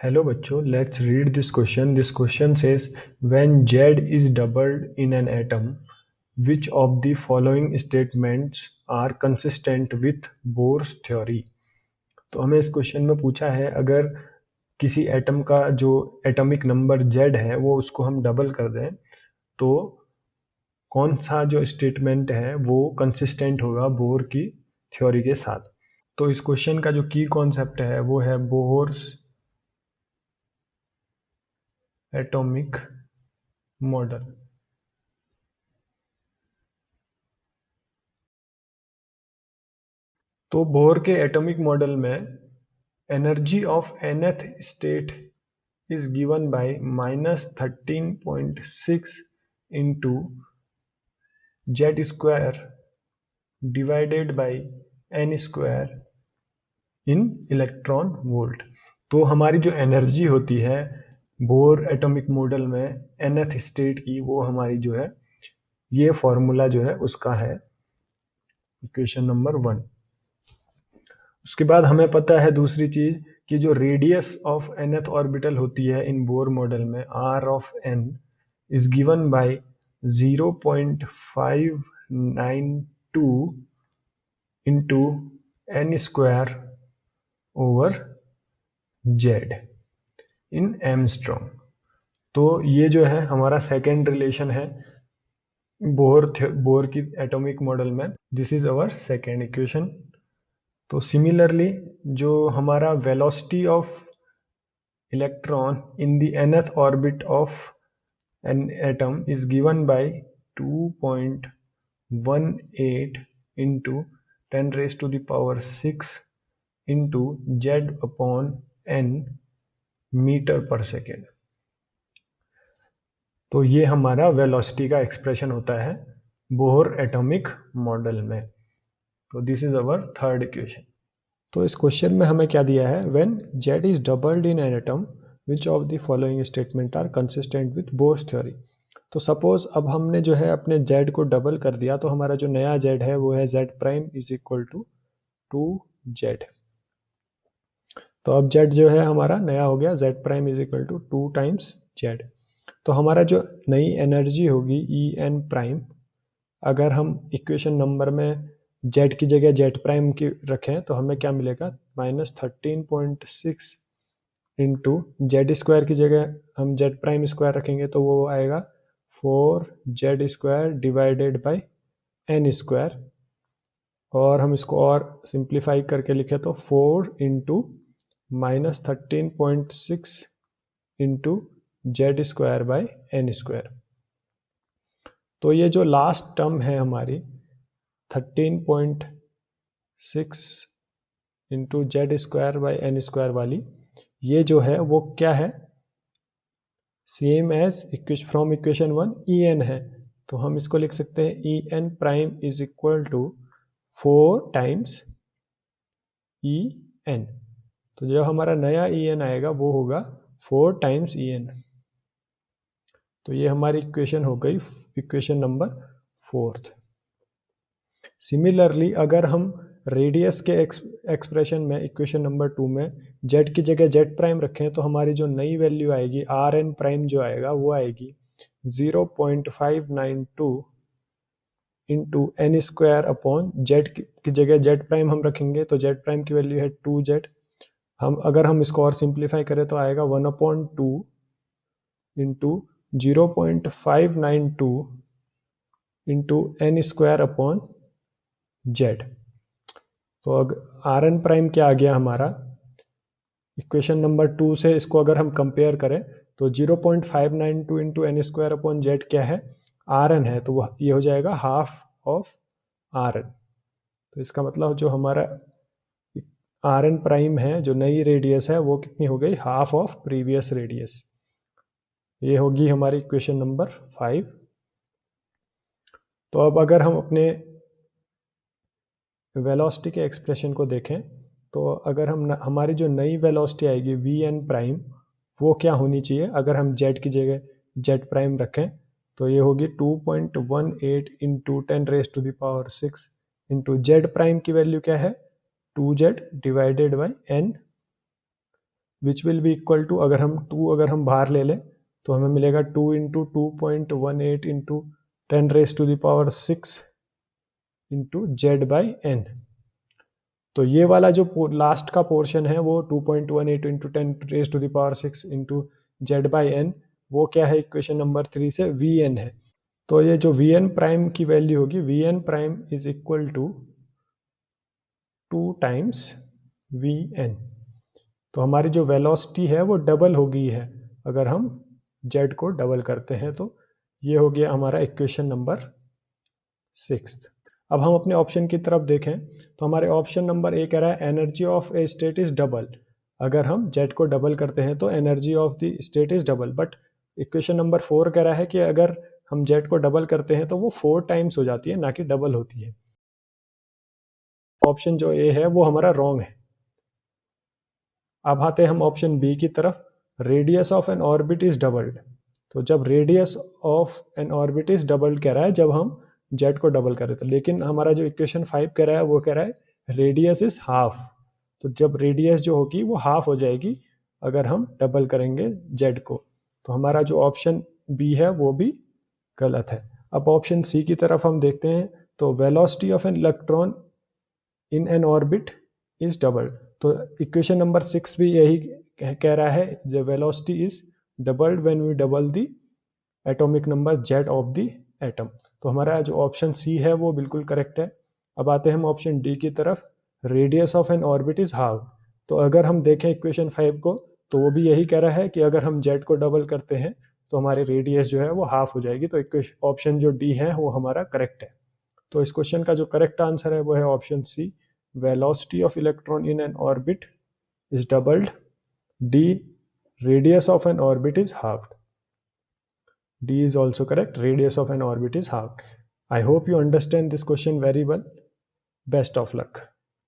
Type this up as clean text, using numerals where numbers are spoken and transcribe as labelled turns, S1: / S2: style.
S1: Hello बच्चों, let's read this question. This question says, when Z is doubled in an atom, which of the following statements are consistent with Bohr's theory? तो हमें इस question में पूछा है, अगर किसी एटम का जो एटॉमिक नंबर Z है वो उसको हम डबल कर दें तो कौन सा जो स्टेटमेंट है वो कंसिस्टेंट होगा बोर की थ्योरी के साथ। तो इस क्वेश्चन का जो की कॉन्सेप्ट है वो है बोर्स एटॉमिक मॉडल। तो बोर के एटॉमिक मॉडल में energy of nth state is given bye -13.6 into Z square divided by n square in electron volt. तो हमारी जो एनर्जी होती है बोर एटॉमिक मॉडल में nth स्टेट की, वो हमारी जो है ये फॉर्मूला जो है उसका है इक्वेशन नंबर 1। उसके बाद हमें पता है दूसरी चीज कि जो रेडियस ऑफ nth ऑर्बिटल होती है इन बोर मॉडल में r of n is given by 0.592 into n square over z in angstrom. तो ये जो है हमारा सेकेंड रिलेशन है बोर की एटॉमिक मॉडल में। This is our second equation. तो सिमिलरली जो हमारा velocity of electron in the nth orbit of an atom is given by 2.18 into 10 raised to the power 6 into Z upon N metre पर second. तो ये हमारा velocity का expression होता है बोर एटॉमिक मॉडल में। तो this is our third equation. तो इस क्वेश्चन में हमें क्या दिया है, when z is doubled in an atom which of the following statement are consistent with Bohr's theory. तो सपोज अब हमने जो है अपने z को डबल कर दिया, तो हमारा जो नया z है वो है z prime is equal to 2z। तो अब z जो है हमारा नया हो गया z prime is equal to 2 times z। तो हमारा जो नई एनर्जी होगी ई एन प्राइम, अगर हम इक्वेशन नंबर में z की जगह z प्राइम की रखें तो हमें क्या मिलेगा, -13.6 इंटू जेड स्क्वायर की जगह हम z प्राइम स्क्वायर रखेंगे तो वो आएगा 4z square divided by n square. और हम इसको और सिंप्लीफाई करके लिखे तो 4 into -13.6 into Z square by N square. तो ये जो लास्ट टर्म है हमारी 13.6 into Z square by N square वाली, ये जो है वो क्या है, same as from equation 1 E N है। तो हम इसको लिख सकते हैं E N prime is equal to 4 times E N. तो जो हमारा नया ई एन आएगा वो होगा 4 टाइम्स ई एन। तो ये हमारी इक्वेशन हो गई इक्वेशन नंबर 4। सिमिलरली अगर हम रेडियस के एक्सप्रेशन में इक्वेशन नंबर 2 में z की जगह z प्राइम रखें तो हमारी जो नई वैल्यू आएगी आर एन प्राइम जो आएगा वो आएगी 0.592 into N square upon Z की जगह z प्राइम हम रखेंगे तो z प्राइम की वैल्यू है 2z। अगर हम इसको और सिंप्लीफाई करें तो आएगा 1/2 into 0.592 into N square upon z. तो आर एन प्राइम क्या आ गया हमारा, इक्वेशन नंबर 2 से इसको अगर हम कंपेयर करें तो 0.592 into N square upon z क्या है, आर एन है, तो ये हो जाएगा हाफ ऑफ आर एन। तो इसका मतलब जो हमारा आर एन प्राइम है, जो नई रेडियस है, वो कितनी हो गई, हाफ ऑफ प्रीवियस रेडियस। ये होगी हमारी इक्वेशन नंबर 5। तो अब अगर हम अपने वेलोसिटी के एक्सप्रेशन को देखें तो अगर हमारी जो नई वेलोसिटी आएगी वी एन प्राइम वो क्या होनी चाहिए, अगर हम जेड की जगह जेड प्राइम रखें तो ये होगी 2.18 into 10 raise to the power 6 into z prime की वैल्यू क्या है 2z divided by n which will be equal to, अगर हम बाहर ले लें तो हमें मिलेगा 2 into 2.18 into 10⁻6 into z by n. तो ये वाला जो लास्ट का पोर्शन है वो 2.18 into 10⁻6 into z by n, वो क्या है इक्वेशन नंबर 3 से वी एन है। तो ये जो वी एन प्राइम की वैल्यू होगी, v n prime is equal to 2 times v n. तो हमारी जो वेलोसिटी है वो डबल हो गई है अगर हम जेड को डबल करते हैं। तो ये हो गया हमारा इक्वेशन नंबर 6। अब हम अपने ऑप्शन की तरफ देखें तो हमारे ऑप्शन नंबर ए कह रहा है energy of A state is double. अगर हम जेड को डबल करते हैं तो energy of the state is double. But equation number 4 कह रहा है कि अगर हम जेड को डबल करते हैं तो वो 4 टाइम्स हो जाती है, ना कि डबल होती है। ऑप्शन जो ए है वो हमारा रॉन्ग है। अब आते हैं हम ऑप्शन बी की तरफ, radius of N orbit is doubled. तो जब radius of N orbit is doubled कह रहा है जब हम जेड को डबल करें तो, लेकिन हमारा जो इक्वेशन 5 कह रहा है वो कह रहा है रेडियस इज हाफ। तो जब रेडियस जो होगी वो हाफ हो जाएगी अगर हम डबल करेंगे जेड को। तो हमारा जो ऑप्शन बी है वो भी गलत है। अब ऑप्शन सी की तरफ हम देखते हैं तो velocity of an electron in n orbit is double. तो इक्वेशन नंबर 6 भी यही कह रहा है, the velocity is doubled when we double the atomic number z of the atom. तो हमारा जो ऑप्शन सी है वो बिल्कुल करेक्ट है। अब आते हैं हम ऑप्शन डी की तरफ, radius of N orbit is half. तो अगर हम देखें इक्वेशन 5 को तो वो भी यही कह रहा है कि अगर हम जेड को डबल करते हैं तो हमारी रेडियस जो है वो हाफ हो जाएगी। तो ऑप्शन जो डी है वो हमारा करेक्ट है। तो इस क्वेश्चन का जो करेक्ट आंसर है वो है option C, velocity of electron in an orbit is doubled. D, radius of an orbit is halved. D is also correct, radius of an orbit is halved. I hope you understand this question very well. Best of luck.